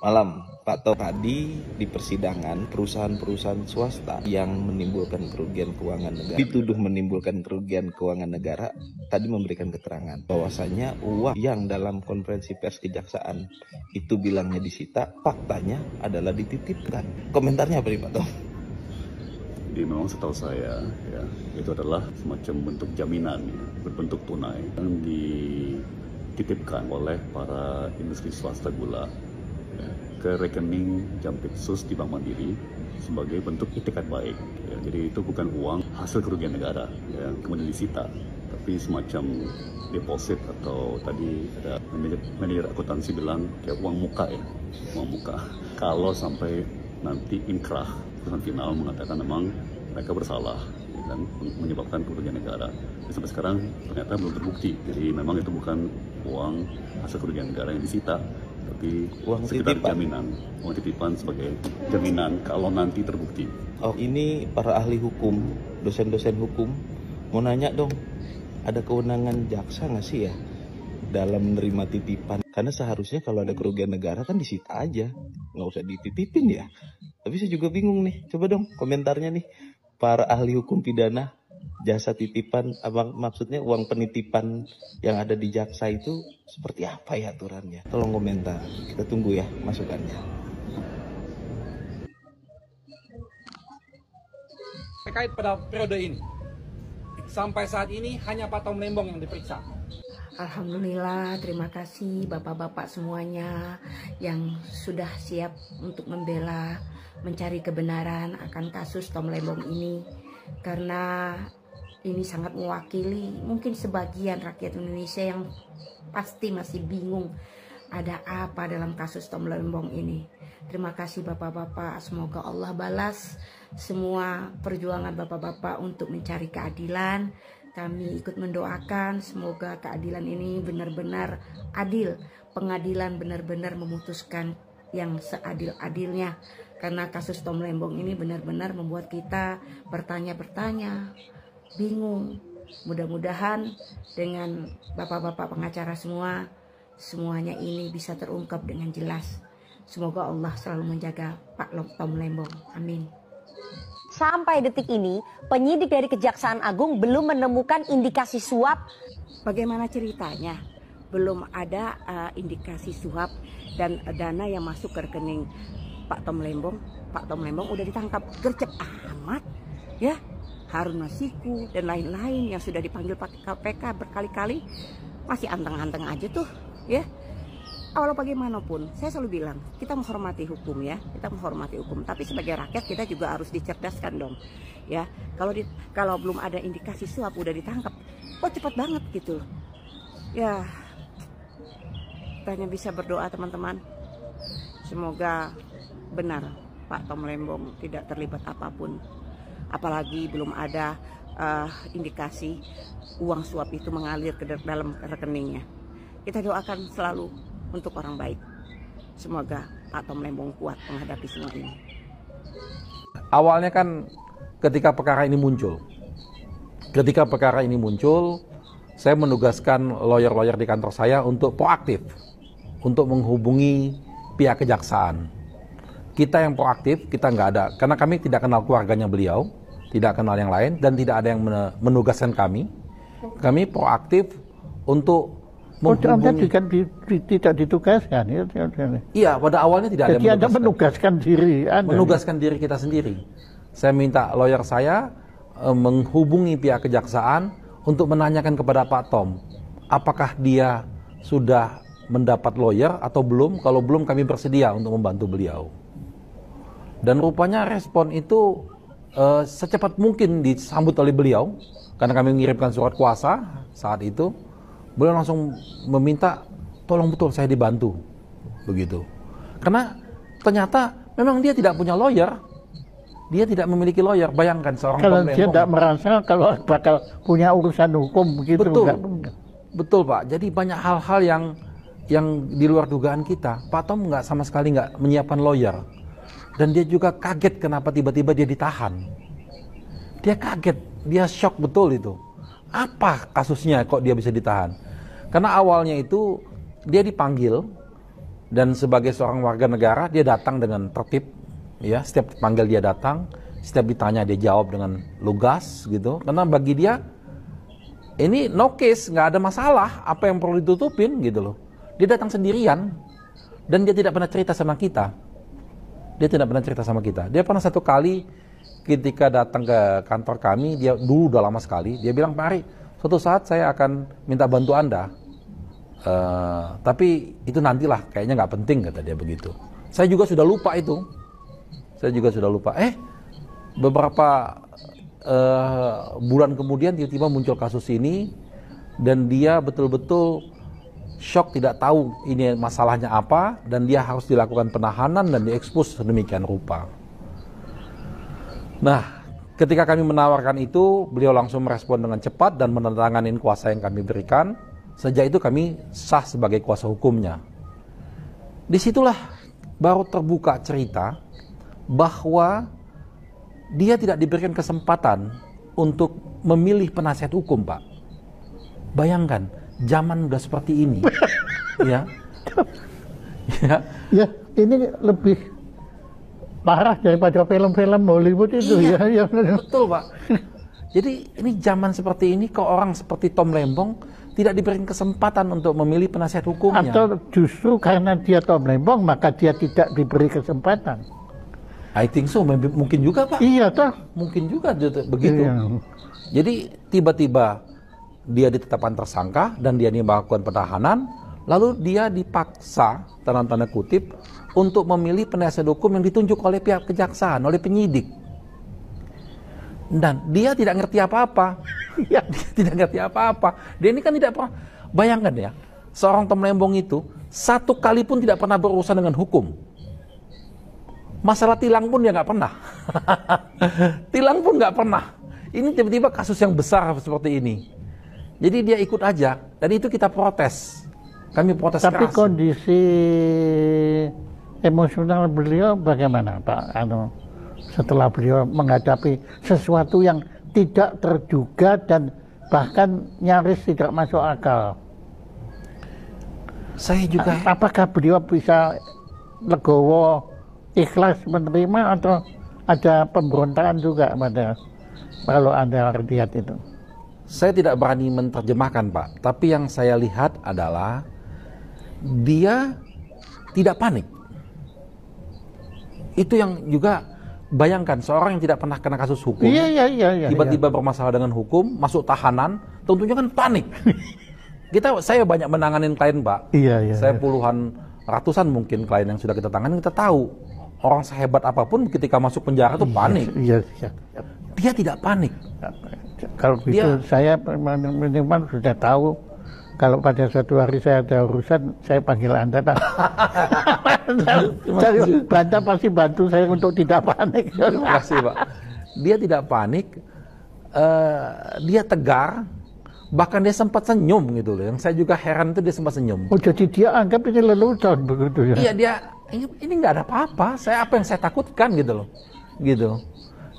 Malam, Pak Tom. Tadi di persidangan perusahaan-perusahaan swasta yang menimbulkan kerugian keuangan negara, dituduh menimbulkan kerugian keuangan negara, tadi memberikan keterangan bahwasanya uang yang dalam konferensi pers kejaksaan itu bilangnya disita, faktanya adalah dititipkan. Komentarnya apa nih Pak Tom? Jadi memang setahu saya ya, itu adalah semacam bentuk jaminan ya, berbentuk tunai yang dititipkan oleh para industri swasta gula ya, ke rekening Jampitsus di Bank Mandiri sebagai bentuk itikat baik ya. Jadi itu bukan uang hasil kerugian negara ya, yang kemudian disita, tapi semacam deposit atau tadi ada manajer akuntansi bilang kayak uang muka ya, uang muka. Kalau sampai nanti inkrah, putusan final mengatakan memang mereka bersalah dan menyebabkan kerugian negara. Dan sampai sekarang ternyata belum terbukti. Jadi memang itu bukan uang hasil kerugian negara yang disita, tapi Uang sekedar titipan. jaminan, uang titipan sebagai jaminan kalau nanti terbukti. Oh, ini para ahli hukum, dosen-dosen hukum, mau nanya dong, ada kewenangan jaksa nggak sih ya dalam menerima titipan? Karena seharusnya kalau ada kerugian negara kan disita aja, nggak usah dititipin ya. Tapi saya juga bingung nih, coba dong komentarnya nih, para ahli hukum pidana, jasa titipan, abang maksudnya uang penitipan yang ada di jaksa itu seperti apa ya aturannya? Tolong komentar, kita tunggu ya masukannya. Terkait pada periode ini, sampai saat ini hanya Pak Tom Lembong yang diperiksa. Alhamdulillah, terima kasih bapak-bapak semuanya yang sudah siap untuk membela, mencari kebenaran akan kasus Tom Lembong ini. Karena ini sangat mewakili mungkin sebagian rakyat Indonesia yang pasti masih bingung ada apa dalam kasus Tom Lembong ini. Terima kasih bapak-bapak, semoga Allah balas semua perjuangan bapak-bapak untuk mencari keadilan. Kami ikut mendoakan semoga keadilan ini benar-benar adil, pengadilan benar-benar memutuskan yang seadil-adilnya. Karena kasus Tom Lembong ini benar-benar membuat kita bertanya-bertanya, bingung. Mudah-mudahan dengan bapak-bapak pengacara semua, semuanya ini bisa terungkap dengan jelas. Semoga Allah selalu menjaga Pak Tom Lembong. Amin. Sampai detik ini, penyidik dari Kejaksaan Agung belum menemukan indikasi suap. Bagaimana ceritanya? Belum ada indikasi suap dan dana yang masuk ke rekening Pak Tom Lembong. Pak Tom Lembong udah ditangkap, gercep amat ya. Harun Masiku dan lain-lain yang sudah dipanggil KPK berkali-kali masih anteng-anteng aja tuh ya. Walau bagaimanapun, saya selalu bilang kita menghormati hukum ya, kita menghormati hukum. Tapi sebagai rakyat kita juga harus dicerdaskan dong, ya. Kalau belum ada indikasi suap udah ditangkap, kok cepat banget gitu, ya. Kita hanya bisa berdoa teman-teman, semoga benar Pak Tom Lembong tidak terlibat apapun. Apalagi belum ada indikasi uang suap itu mengalir ke dalam rekeningnya. Kita doakan selalu untuk orang baik. Semoga Pak Tom Lembong kuat menghadapi semua ini. Awalnya kan ketika perkara ini muncul, saya menugaskan lawyer-lawyer di kantor saya untuk proaktif, untuk menghubungi pihak kejaksaan. Kita yang proaktif, kita nggak ada, karena kami tidak kenal keluarganya beliau, tidak kenal yang lain, dan tidak ada yang menugaskan kami. Kami proaktif untuk Anda juga tidak ditugaskan ya? Iya, pada awalnya tidak ada. Jadi Anda menugaskan diri Anda. Menugaskan diri kita sendiri. Saya minta lawyer saya menghubungi pihak kejaksaan untuk menanyakan kepada Pak Tom, apakah dia sudah mendapat lawyer atau belum. Kalau belum, kami bersedia untuk membantu beliau. Dan rupanya respon itu secepat mungkin disambut oleh beliau, karena kami mengirimkan surat kuasa saat itu. Beliau langsung meminta, tolong betul saya dibantu, begitu. Karena ternyata memang dia tidak punya lawyer, dia tidak memiliki lawyer. Bayangkan seorang kalau Tom Lembong. Dia tidak merasa kalau bakal punya urusan hukum begitu. Betul, betul Pak. Jadi banyak hal-hal yang di luar dugaan kita. Pak Tom nggak sama sekali nggak menyiapkan lawyer, dan dia juga kaget kenapa tiba-tiba dia ditahan. Dia kaget, dia shock betul itu. Apa kasusnya kok dia bisa ditahan? Karena awalnya itu dia dipanggil Dan sebagai seorang warga negara, dia datang dengan tertib, ya. Setiap dipanggil dia datang, setiap ditanya dia jawab dengan lugas, gitu. Karena bagi dia ini no case, nggak ada masalah, apa yang perlu ditutupin, gitu loh. Dia datang sendirian dan dia tidak pernah cerita sama kita. Dia tidak pernah cerita sama kita. Dia pernah satu kali ketika datang ke kantor kami, dia dulu udah lama sekali, dia bilang, "Pak Ari, suatu saat saya akan minta bantu Anda. Tapi itu nantilah, kayaknya nggak penting," kata dia begitu. Saya juga sudah lupa itu. Beberapa bulan kemudian tiba-tiba muncul kasus ini dan dia betul-betul shock, tidak tahu ini masalahnya apa, dan dia harus dilakukan penahanan dan diekspos sedemikian rupa. Nah, ketika kami menawarkan itu, beliau langsung merespon dengan cepat dan menandatangani kuasa yang kami berikan. Sejak itu kami sah sebagai kuasa hukumnya. Disitulah baru terbuka cerita bahwa dia tidak diberikan kesempatan untuk memilih penasihat hukum, Pak. Bayangkan, zaman udah seperti ini. Ya. Ya, ini lebih parah daripada film-film Hollywood itu. Iya, ya. Betul, Pak. Jadi ini zaman seperti ini, kok orang seperti Tom Lembong tidak diberikan kesempatan untuk memilih penasihat hukumnya. Atau justru karena dia Tom Lembong, maka dia tidak diberi kesempatan. I think so, mungkin juga, Pak. Iya, toh. Mungkin juga begitu. Iya. Jadi tiba-tiba dia ditetapkan tersangka dan dia melakukan penahanan, lalu dia dipaksa, tanda kutip, untuk memilih penasihat hukum yang ditunjuk oleh pihak kejaksaan, oleh penyidik. Dan dia tidak ngerti apa-apa. Dia tidak ngerti apa-apa. Dia ini kan tidak pernah, bayangkan ya, seorang Tom Lembong itu satu kali pun tidak pernah berurusan dengan hukum. Masalah tilang pun dia nggak pernah. Tilang pun nggak pernah. Ini tiba-tiba kasus yang besar seperti ini. Jadi dia ikut aja, dan itu kita protes. Kami protes keras. Tapi kondisi emosional beliau bagaimana, Pak? Setelah beliau menghadapi sesuatu yang tidak terduga dan bahkan nyaris tidak masuk akal. Saya juga. Apakah beliau bisa legowo, ikhlas menerima, atau ada pemberontakan juga pada kalau Anda lihat itu? Saya tidak berani menerjemahkan, Pak. Tapi yang saya lihat adalah dia tidak panik. Itu yang juga, bayangkan seorang yang tidak pernah kena kasus hukum, tiba-tiba bermasalah dengan hukum, masuk tahanan, tentunya kan panik. Saya banyak menanganin klien, Pak. Saya puluhan, ratusan mungkin klien yang sudah kita tangani, kita tahu orang sehebat apapun ketika masuk penjara itu panik. Dia tidak panik. Kalau gitu saya minimal sudah tahu kalau pada suatu hari saya ada urusan, saya panggil Anda. Anda pasti bantu saya untuk tidak panik. Terima kasih, Pak. Dia tidak panik, dia tegar, bahkan dia sempat senyum gitu loh. Yang saya juga heran itu dia sempat senyum. Oh, jadi dia anggap ini lelucon begitu ya? Iya, dia ini nggak ada apa-apa. Apa yang saya takutkan gitu loh, gitu.